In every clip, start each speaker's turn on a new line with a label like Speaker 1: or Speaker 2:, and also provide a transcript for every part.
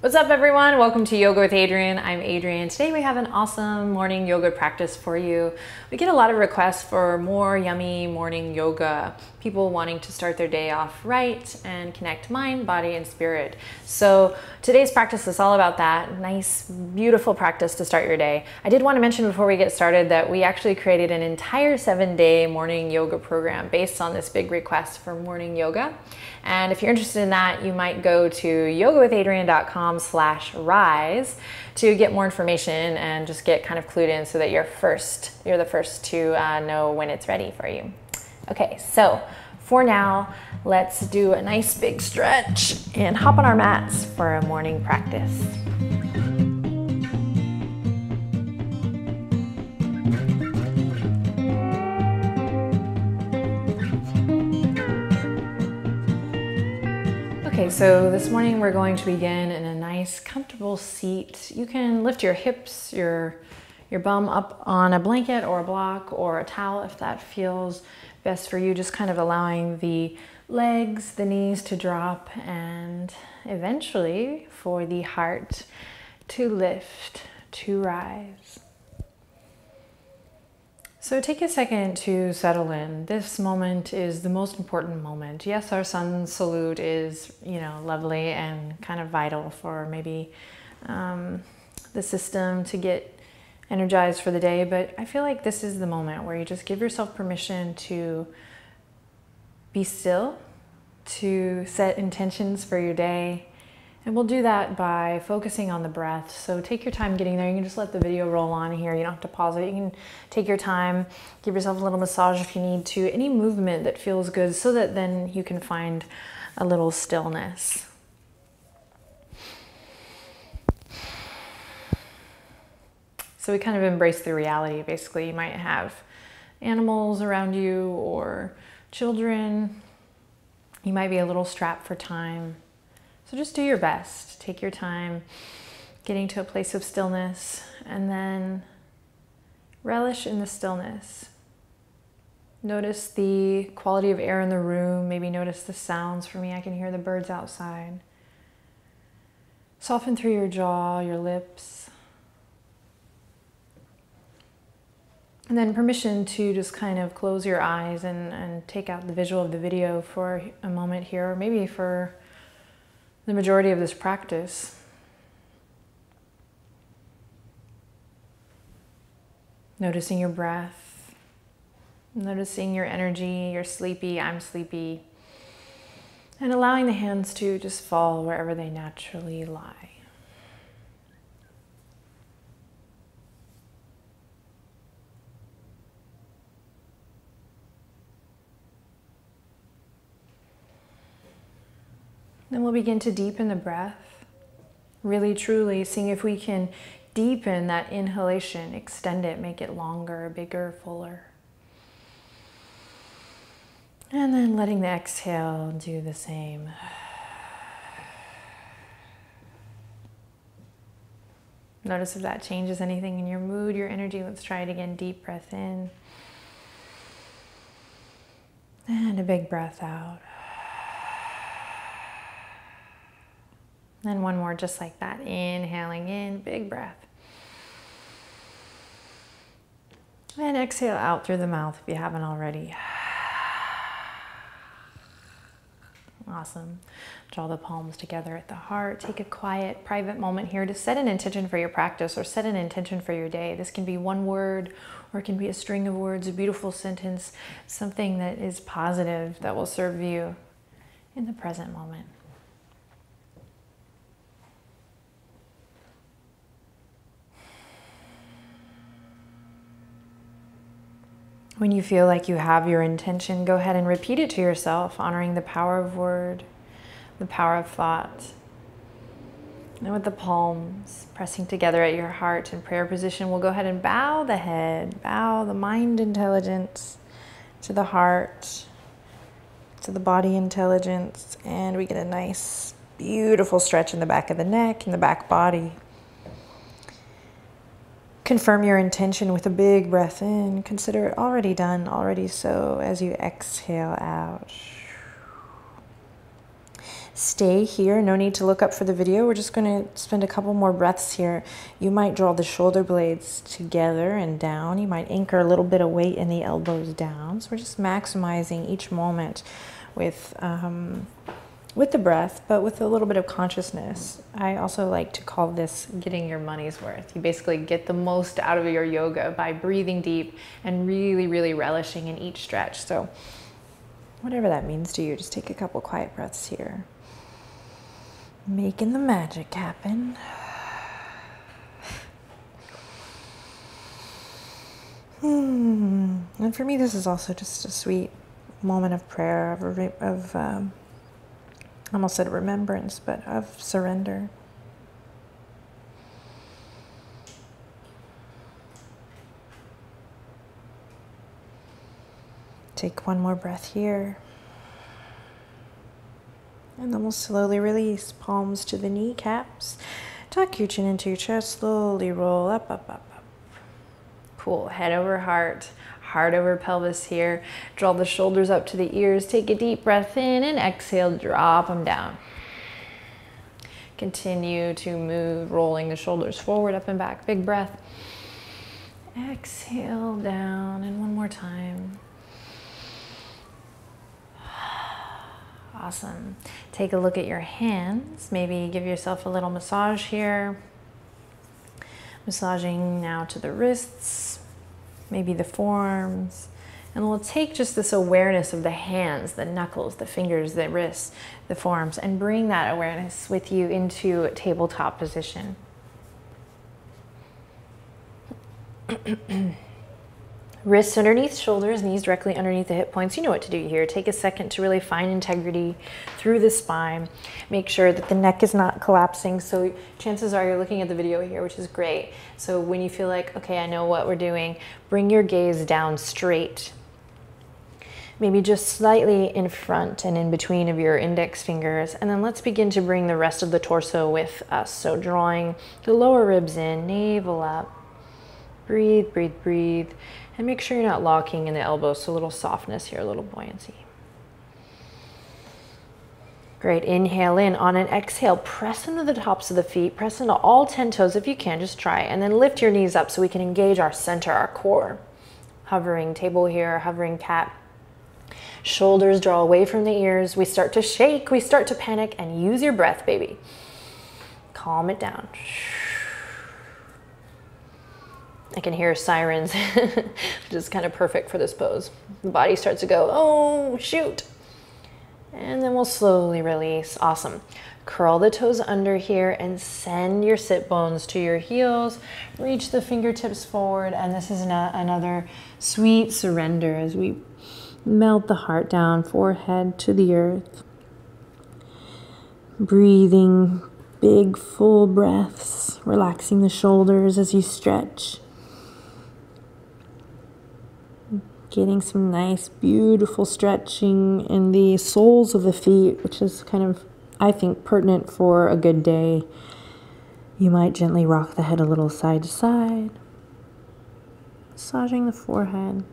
Speaker 1: What's up everyone? Welcome to Yoga with Adriene. I'm Adriene. Today we have an awesome morning yoga practice for you. We get a lot of requests for more yummy morning yoga. People wanting to start their day off right and connect mind, body, and spirit. So today's practice is all about that. Nice, beautiful practice to start your day. I did want to mention before we get started that we actually created an entire 7-day morning yoga program based on this big request for morning yoga. And if you're interested in that, you might go to yogawithadriene.com/rise to get more information and just get kind of clued in so that you're the first to know when it's ready for you. Okay, so for now, let's do a nice big stretch and hop on our mats for a morning practice. Okay, so this morning we're going to begin in a nice comfortable seat. You can lift your hips, your bum up on a blanket or a block or a towel if that feels best for you. Just kind of allowing the legs, the knees to drop, and eventually for the heart to lift, to rise. So take a second to settle in. This moment is the most important moment. Yes, our sun salute is, lovely and kind of vital for maybe the system to get energized for the day, but I feel like this is the moment where you just give yourself permission to be still, to set intentions for your day. And we'll do that by focusing on the breath. So take your time getting there. You can just let the video roll on here. You don't have to pause it. You can take your time, give yourself a little massage if you need to. Any movement that feels good so that then you can find a little stillness. So we kind of embrace the reality. Basically, you might have animals around you or children. You might be a little strapped for time. So just do your best. Take your time getting to a place of stillness and then relish in the stillness. Notice the quality of air in the room. Maybe notice the sounds. For me, I can hear the birds outside. Soften through your jaw, your lips. And then permission to just kind of close your eyes and take out the visual of the video for a moment here, or maybe for the majority of this practice. Noticing your breath, noticing your energy, you're sleepy, I'm sleepy, and allowing the hands to just fall wherever they naturally lie. Then we'll begin to deepen the breath, really truly seeing if we can deepen that inhalation, extend it, make it longer, bigger, fuller. And then letting the exhale do the same. Notice if that changes anything in your mood, your energy. Let's try it again. Deep breath in. And a big breath out. And one more just like that. Inhaling in, big breath. And exhale out through the mouth if you haven't already. Awesome. Draw the palms together at the heart. Take a quiet, private moment here to set an intention for your practice or set an intention for your day. This can be one word or it can be a string of words, a beautiful sentence, something that is positive that will serve you in the present moment. When you feel like you have your intention, go ahead and repeat it to yourself, honoring the power of word, the power of thought. And with the palms pressing together at your heart in prayer position, we'll go ahead and bow the head, bow the mind intelligence to the heart, to the body intelligence, and we get a nice, beautiful stretch in the back of the neck and the back body. Confirm your intention with a big breath in. Consider it already done, already so, as you exhale out.
Speaker 2: Stay here, no need to look up for the video. We're just going to spend a couple more breaths here. You might draw the shoulder blades together and down. You might anchor a little bit of weight in the elbows down. So we're just maximizing each moment with the breath, but with a little bit of consciousness. I also like to call this getting your money's worth. You basically get the most out of your yoga by breathing deep and really, really relishing in each stretch. So whatever that means to you, just take a couple quiet breaths here. Making the magic happen. And for me, this is also just a sweet moment of prayer, of I almost said remembrance, but of surrender. Take one more breath here. And then we'll slowly release, palms to the kneecaps. Tuck your chin into your chest, slowly roll up, up, up, up. Cool, head over heart, heart over pelvis here. Draw the shoulders up to the ears. Take a deep breath in and exhale, drop them down. Continue to move, rolling the shoulders forward, up and back. Big breath. Exhale down, and one more time. Awesome. Take a look at your hands. Maybe give yourself a little massage here. Massaging now to the wrists, maybe the forearms. And we'll take just this awareness of the hands, the knuckles, the fingers, the wrists, the forearms, and bring that awareness with you into tabletop position. Wrists underneath shoulders, knees directly underneath the hip points. You know what to do here. Take a second to really find integrity through the spine. Make sure that the neck is not collapsing. So chances are you're looking at the video here, which is great. So when you feel like, okay, I know what we're doing, bring your gaze down straight. Maybe just slightly in front and in between of your index fingers. And then let's begin to bring the rest of the torso with us. So drawing the lower ribs in, navel up. Breathe, breathe, breathe. And make sure you're not locking in the elbows, so a little softness here, a little buoyancy. Great, inhale in. On an exhale, press into the tops of the feet, press into all 10 toes if you can, just try. And then lift your knees up so we can engage our center, our core. Hovering table here, hovering cat. Shoulders draw away from the ears. We start to shake, we start to panic, and use your breath, baby. Calm it down. I can hear sirens, which is kind of perfect for this pose. The body starts to go, oh, shoot. And then we'll slowly release. Awesome. Curl the toes under here and send your sit bones to your heels. Reach the fingertips forward. And this is another sweet surrender as we melt the heart down, forehead to the earth. Breathing big, full breaths, relaxing the shoulders as you stretch. Getting some nice, beautiful stretching in the soles of the feet, which is kind of, I think, pertinent for a good day. You might gently rock the head a little side to side, massaging the forehead.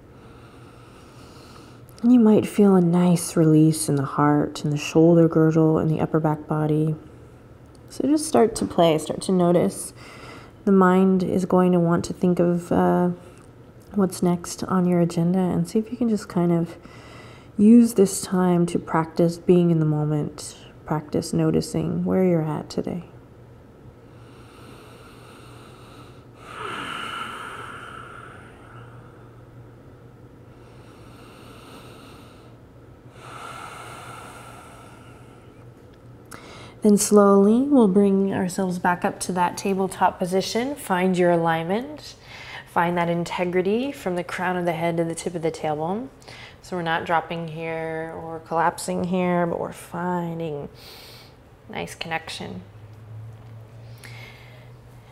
Speaker 2: And you might feel a nice release in the heart and the shoulder girdle and the upper back body. So just start to play, start to notice. The mind is going to want to think of what's next on your agenda, and see if you can just kind of use this time to practice being in the moment, practice noticing where you're at today. Then slowly we'll bring ourselves back up to that tabletop position. Find your alignment. Find that integrity from the crown of the head to the tip of the tailbone. So we're not dropping here or collapsing here, but we're finding nice connection.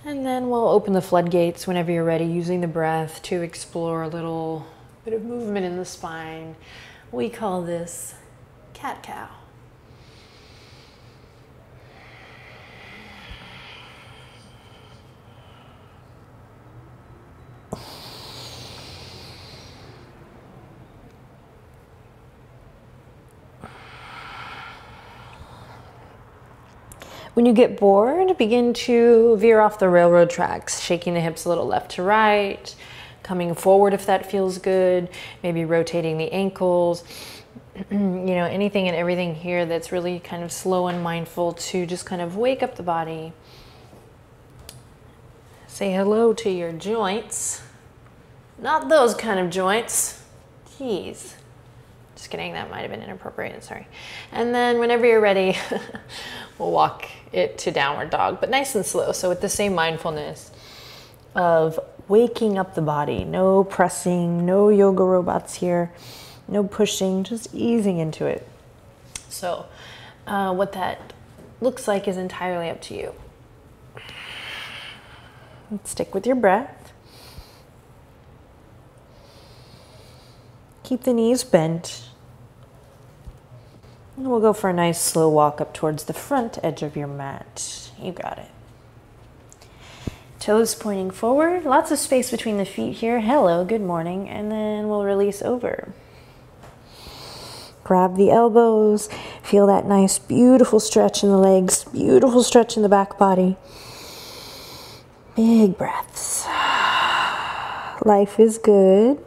Speaker 2: And then we'll open the floodgates whenever you're ready, using the breath to explore a little bit of movement in the spine. We call this cat-cow. When you get bored, begin to veer off the railroad tracks, shaking the hips a little left to right, coming forward if that feels good, maybe rotating the ankles, you know, anything and everything here that's really kind of slow and mindful to just kind of wake up the body. Say hello to your joints. Not those kind of joints. Jeez. Just kidding, that might have been inappropriate, sorry. And then whenever you're ready, we'll walk it to downward dog, but nice and slow. So with the same mindfulness of waking up the body, no pressing, no yoga robots here, no pushing, just easing into it. So what that looks like is entirely up to you. Stick with your breath. Keep the knees bent. And we'll go for a nice slow walk up towards the front edge of your mat. You got it. Toes pointing forward. Lots of space between the feet here. Hello, good morning. And then we'll release over. Grab the elbows. Feel that nice, beautiful stretch in the legs. Beautiful stretch in the back body. Big breaths. Life is good.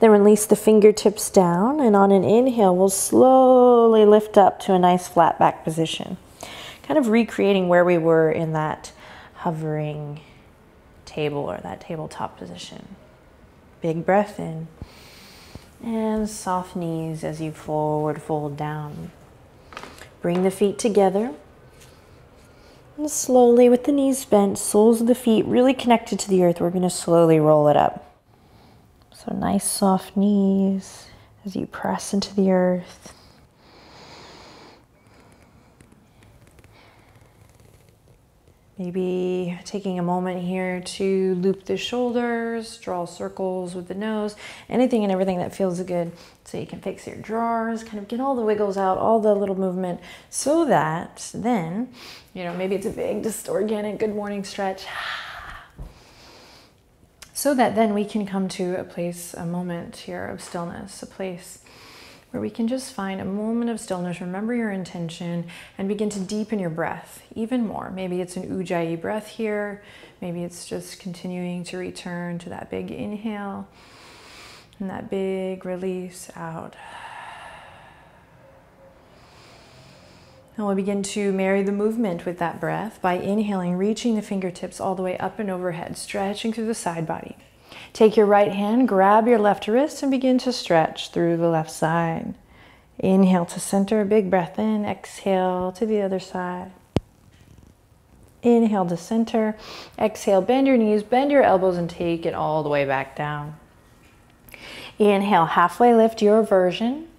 Speaker 2: Then release the fingertips down, and on an inhale, we'll slowly lift up to a nice flat back position. Kind of recreating where we were in that hovering table or that tabletop position. Big breath in. And soft knees as you forward fold down. Bring the feet together. And slowly, with the knees bent, soles of the feet really connected to the earth, we're going to slowly roll it up. So nice soft knees as you press into the earth. Maybe taking a moment here to loop the shoulders, draw circles with the nose, anything and everything that feels good. So you can fix your drawers, kind of get all the wiggles out, all the little movement, so that then, you know, maybe it's a big, just organic good morning stretch. So that then we can come to a place, a moment here of stillness, a place where we can just find a moment of stillness, remember your intention, and begin to deepen your breath even more. Maybe it's an ujjayi breath here. Maybe it's just continuing to return to that big inhale and that big release out. And we'll begin to marry the movement with that breath by inhaling, reaching the fingertips all the way up and overhead, stretching through the side body. Take your right hand, grab your left wrist, and begin to stretch through the left side. Inhale to center, big breath in. Exhale to the other side. Inhale to center. Exhale, bend your knees, bend your elbows, and take it all the way back down. Inhale, halfway lift your version.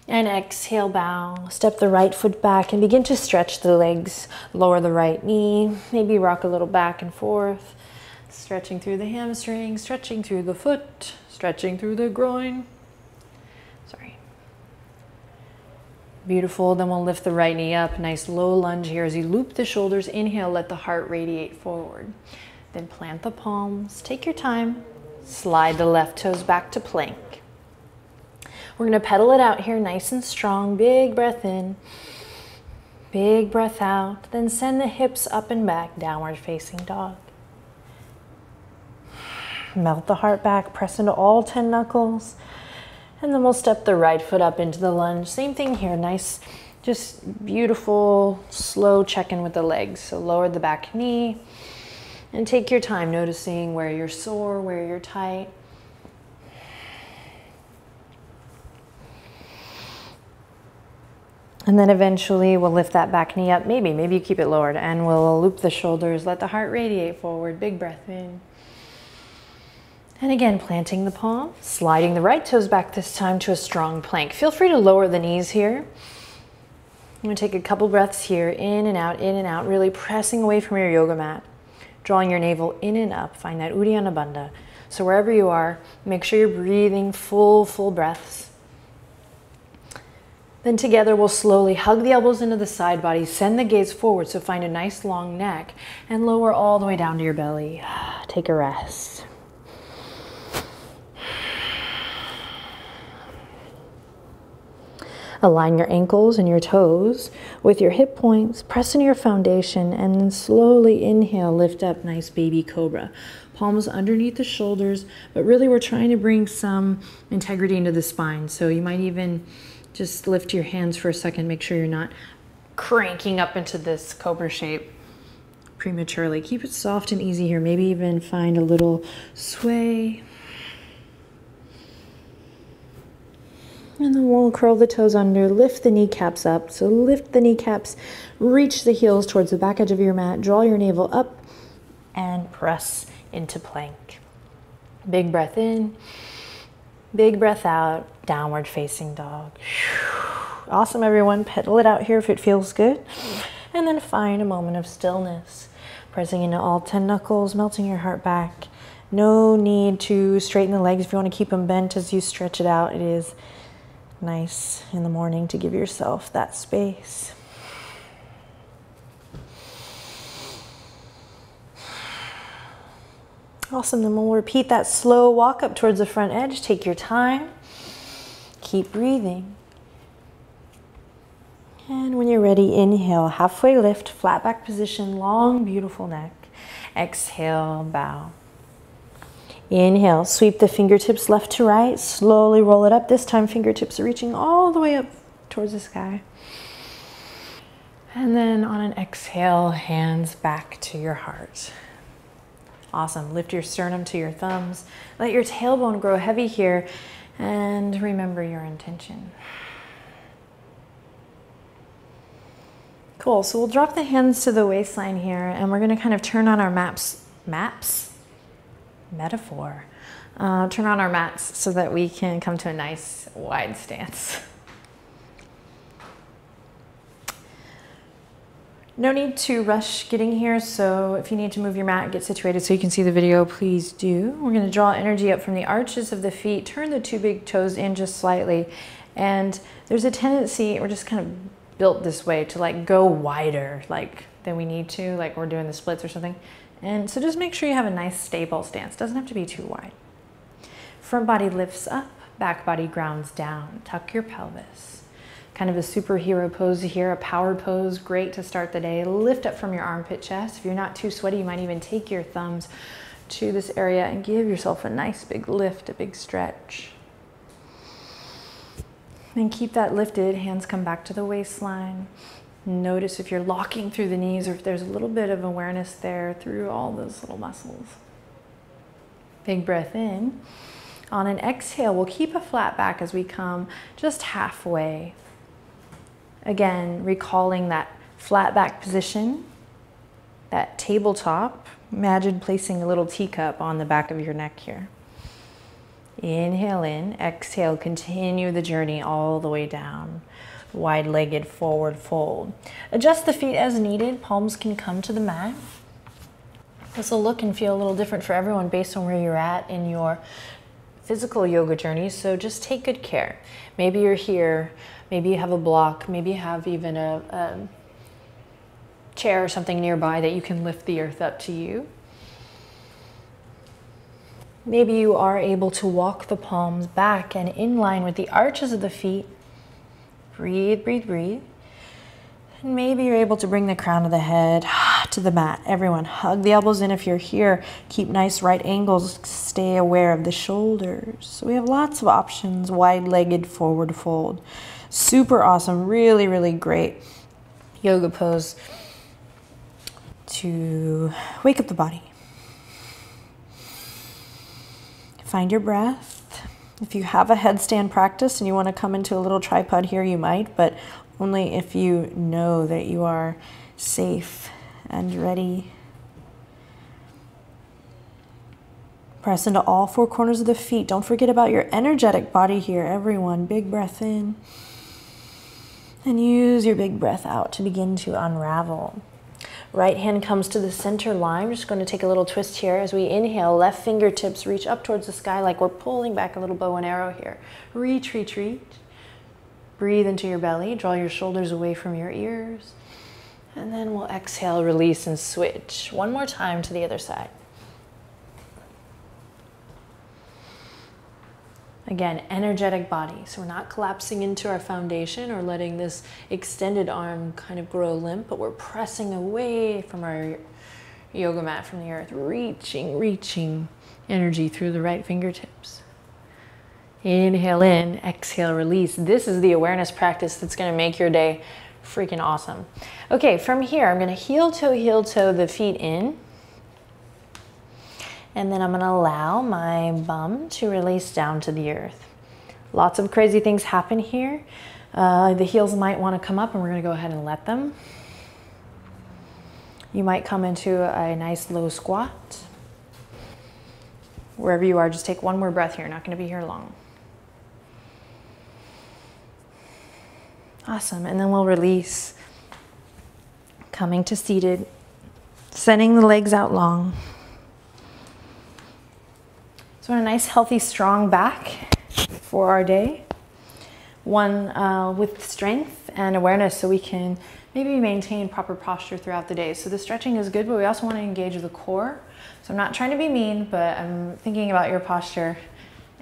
Speaker 2: And exhale, bow. Step the right foot back and begin to stretch the legs. Lower the right knee. Maybe rock a little back and forth. Stretching through the hamstring, stretching through the foot, stretching through the groin. Sorry. Beautiful. Then we'll lift the right knee up. Nice low lunge here as you loop the shoulders. Inhale, let the heart radiate forward. Then plant the palms. Take your time. Slide the left toes back to plank. We're going to pedal it out here nice and strong. Big breath in. Big breath out. Then send the hips up and back, downward facing dog. Melt the heart back, press into all 10 knuckles. And then we'll step the right foot up into the lunge. Same thing here, nice, just beautiful, slow check-in with the legs. So lower the back knee and take your time noticing where you're sore, where you're tight. And then eventually we'll lift that back knee up. Maybe you keep it lowered, and we'll loop the shoulders, let the heart radiate forward. Big breath in. And again, planting the palm, sliding the right toes back this time to a strong plank. Feel free to lower the knees here. I'm going to take a couple breaths here, in and out, really pressing away from your yoga mat. Drawing your navel in and up, find that Uddiyana Bandha. So wherever you are, make sure you're breathing full breaths. Then together we'll slowly hug the elbows into the side body, send the gaze forward, so find a nice long neck, and lower all the way down to your belly. Take a rest. Align your ankles and your toes with your hip points. Press into your foundation and then slowly inhale, lift up, nice baby cobra. Palms underneath the shoulders, but really we're trying to bring some integrity into the spine. So you might even just lift your hands for a second, make sure you're not cranking up into this cobra shape prematurely. Keep it soft and easy here. Maybe even find a little sway. And then we'll curl the toes under, lift the kneecaps up. So lift the kneecaps, reach the heels towards the back edge of your mat, draw your navel up, and press into plank. Big breath in, big breath out, downward facing dog. Awesome, everyone. Pedal it out here if it feels good. And then find a moment of stillness. Pressing into all 10 knuckles, melting your heart back. No need to straighten the legs if you want to keep them bent as you stretch it out. It is nice in the morning to give yourself that space. Awesome, then we'll repeat that slow walk up towards the front edge. Take your time. Keep breathing. And when you're ready, inhale, halfway lift, flat back position, long, beautiful neck. Exhale, bow. Inhale, sweep the fingertips left to right, slowly roll it up. This time fingertips are reaching all the way up towards the sky. And then on an exhale, hands back to your heart. Awesome, lift your sternum to your thumbs. Let your tailbone grow heavy here and remember your intention. Cool, so we'll drop the hands to the waistline here and we're gonna kind of turn on our metaphor. Turn on our mats so that we can come to a nice wide stance. No need to rush getting here, so if you need to move your mat, get situated so you can see the video, please do. We're gonna draw energy up from the arches of the feet, turn the two big toes in just slightly, and there's a tendency, we're just kind of built this way to like go wider like than we need to, like we're doing the splits or something. And so just make sure you have a nice stable stance. Doesn't have to be too wide. Front body lifts up, back body grounds down. Tuck your pelvis. Kind of a superhero pose here, a power pose, great to start the day. Lift up from your armpit chest. If you're not too sweaty, you might even take your thumbs to this area and give yourself a nice big lift, a big stretch. And keep that lifted, hands come back to the waistline. Notice if you're locking through the knees or if there's a little bit of awareness there through all those little muscles. Big breath in. On an exhale, we'll keep a flat back as we come just halfway. Again, recalling that flat back position, that tabletop. Imagine placing a little teacup on the back of your neck here. Inhale in, exhale, continue the journey all the way down. Wide-legged forward fold. Adjust the feet as needed. Palms can come to the mat. This will look and feel a little different for everyone based on where you're at in your physical yoga journey, so just take good care. Maybe you're here, maybe you have a block, maybe you have even a chair or something nearby that you can lift the earth up to you. Maybe you are able to walk the palms back and in line with the arches of the feet. Breathe, breathe, breathe. And maybe you're able to bring the crown of the head to the mat. Everyone, hug the elbows in if you're here. Keep nice right angles. Stay aware of the shoulders. So we have lots of options. Wide-legged forward fold. Super awesome. Really, really great yoga pose to wake up the body. Find your breath. If you have a headstand practice and you want to come into a little tripod here, you might, but only if you know that you are safe and ready. Press into all four corners of the feet. Don't forget about your energetic body here, everyone. Big breath in. And use your big breath out to begin to unravel. Right hand comes to the center line. We're just going to take a little twist here as we inhale. Left fingertips reach up towards the sky like we're pulling back a little bow and arrow here. Reach, reach, reach. Breathe into your belly. Draw your shoulders away from your ears. And then we'll exhale, release, and switch. One more time to the other side. Again, energetic body. So we're not collapsing into our foundation or letting this extended arm kind of grow limp, but we're pressing away from our yoga mat, from the earth, reaching energy through the right fingertips. Inhale in, exhale, release. This is the awareness practice that's going to make your day freaking awesome. Okay, from here, I'm going to heel toe the feet in. And then I'm going to allow my bum to release down to the earth. Lots of crazy things happen here. The heels might want to come up, and we're going to go ahead and let them. You might come into a nice low squat. Wherever you are, just take one more breath here. Not going to be here long. Awesome. And then we'll release. Coming to seated. Sending the legs out long. So a nice, healthy, strong back for our day. One with strength and awareness, so we can maybe maintain proper posture throughout the day. So the stretching is good, but we also want to engage the core. So I'm not trying to be mean, but I'm thinking about your posture,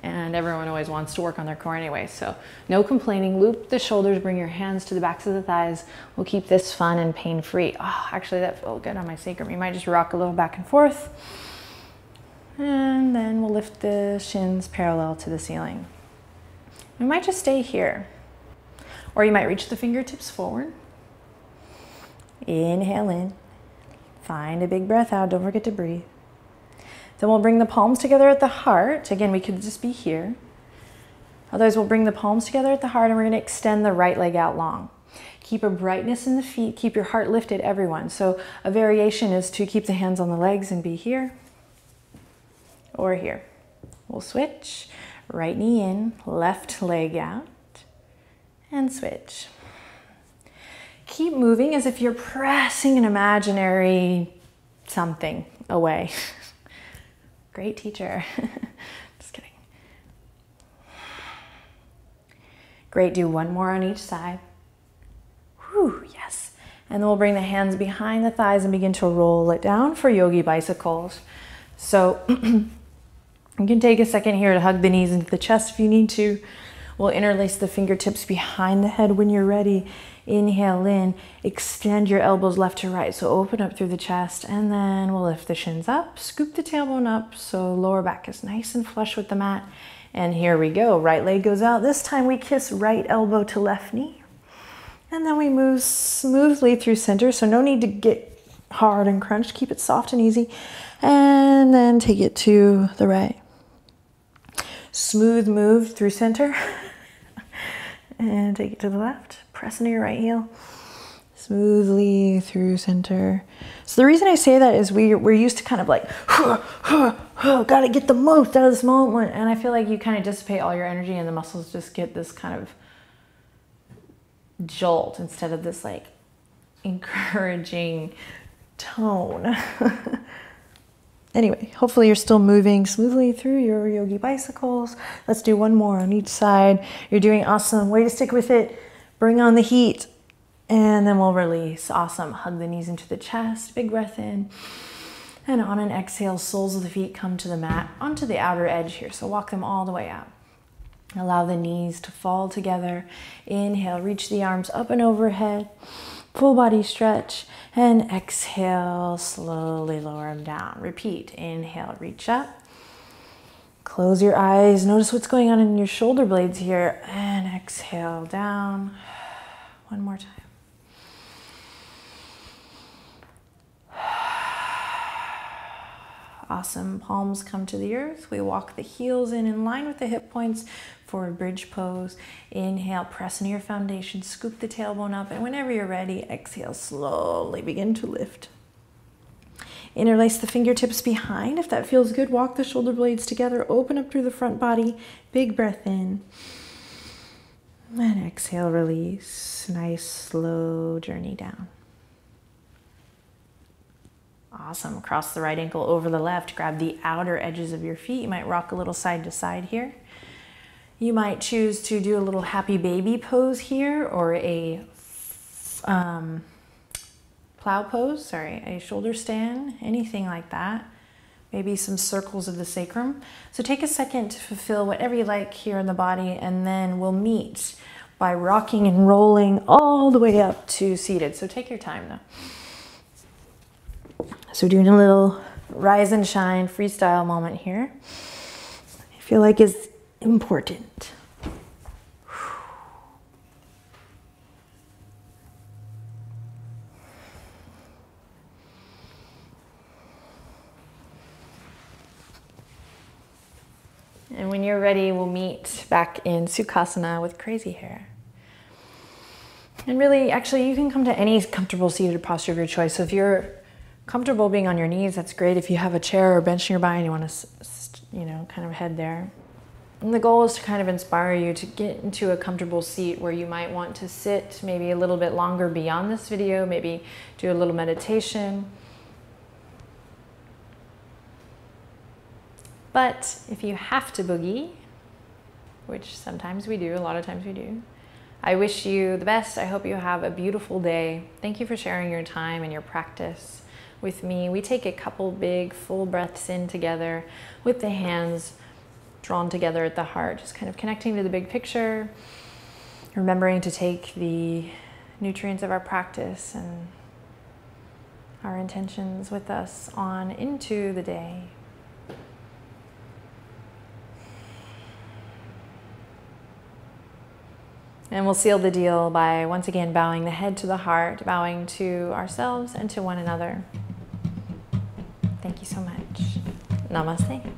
Speaker 2: and everyone always wants to work on their core anyway. So no complaining. Loop the shoulders, bring your hands to the backs of the thighs. We'll keep this fun and pain-free. Oh, actually that felt good on my sacrum. You might just rock a little back and forth. And then we'll lift the shins parallel to the ceiling. We might just stay here. Or you might reach the fingertips forward. Inhale in. Find a big breath out. Don't forget to breathe. Then we'll bring the palms together at the heart. Again, we could just be here. Otherwise, we'll bring the palms together at the heart, and we're going to extend the right leg out long. Keep a brightness in the feet. Keep your heart lifted, everyone. So a variation is to keep the hands on the legs and be here. Or here. We'll switch. Right knee in, left leg out, and switch. Keep moving as if you're pressing an imaginary something away. Great teacher. Just kidding. Great, do one more on each side. Whew, yes. And then we'll bring the hands behind the thighs and begin to roll it down for yogi bicycles. So you can take a second here to hug the knees into the chest if you need to. We'll interlace the fingertips behind the head when you're ready. Inhale in, extend your elbows left to right. So open up through the chest, and then we'll lift the shins up, scoop the tailbone up so lower back is nice and flush with the mat. And here we go. Right leg goes out. This time we kiss right elbow to left knee. And then we move smoothly through center. So no need to get hard and crunched. Keep it soft and easy. And then take it to the right. Smooth move through center. And take it to the left. Press into your right heel. Smoothly through center. So the reason I say that is we're used to kind of like, gotta get the most out of this moment. And I feel like you kind of dissipate all your energy and the muscles just get this kind of jolt instead of this like encouraging tone. Anyway, hopefully you're still moving smoothly through your yogi bicycles. Let's do one more on each side. You're doing awesome. Way to stick with it. Bring on the heat. And then we'll release. Awesome. Hug the knees into the chest. Big breath in. And on an exhale, soles of the feet come to the mat, onto the outer edge here. So walk them all the way out. Allow the knees to fall together. Inhale, reach the arms up and overhead. Full body stretch. And exhale, slowly lower them down. Repeat. Inhale, reach up. Close your eyes. Notice what's going on in your shoulder blades here. And exhale down. One more time. Awesome. Palms come to the earth. We walk the heels in line with the hip points for a bridge pose. Inhale, press into your foundation, scoop the tailbone up, and whenever you're ready, exhale, slowly begin to lift. Interlace the fingertips behind. If that feels good, walk the shoulder blades together, open up through the front body, big breath in. And exhale, release. Nice, slow journey down. Awesome. Cross the right ankle over the left. Grab the outer edges of your feet. You might rock a little side to side here. You might choose to do a little happy baby pose here, or a plow pose, a shoulder stand, anything like that.
Speaker 1: maybe some circles of the sacrum. So take a second to fulfill whatever you like here in the body, and then we'll meet by rocking and rolling all the way up to seated. So take your time though. So doing a little rise and shine freestyle moment here. I feel like is important. And when you're ready, we'll meet back in Sukhasana with crazy hair. And really, actually, you can come to any comfortable seated posture of your choice. So if you're comfortable being on your knees, that's great. If you have a chair or bench nearby and you want to, you know, kind of head there. And the goal is to kind of inspire you to get into a comfortable seat where you might want to sit maybe a little bit longer beyond this video, maybe do a little meditation. But if you have to boogie, which sometimes we do, a lot of times we do, I wish you the best. I hope you have a beautiful day. Thank you for sharing your time and your practice with me. We take a couple big full breaths in together with the hands drawn together at the heart, just kind of connecting to the big picture, remembering to take the nutrients of our practice and our intentions with us on into the day. And we'll seal the deal by once again bowing the head to the heart, bowing to ourselves and to one another. Thank you so much. Namaste.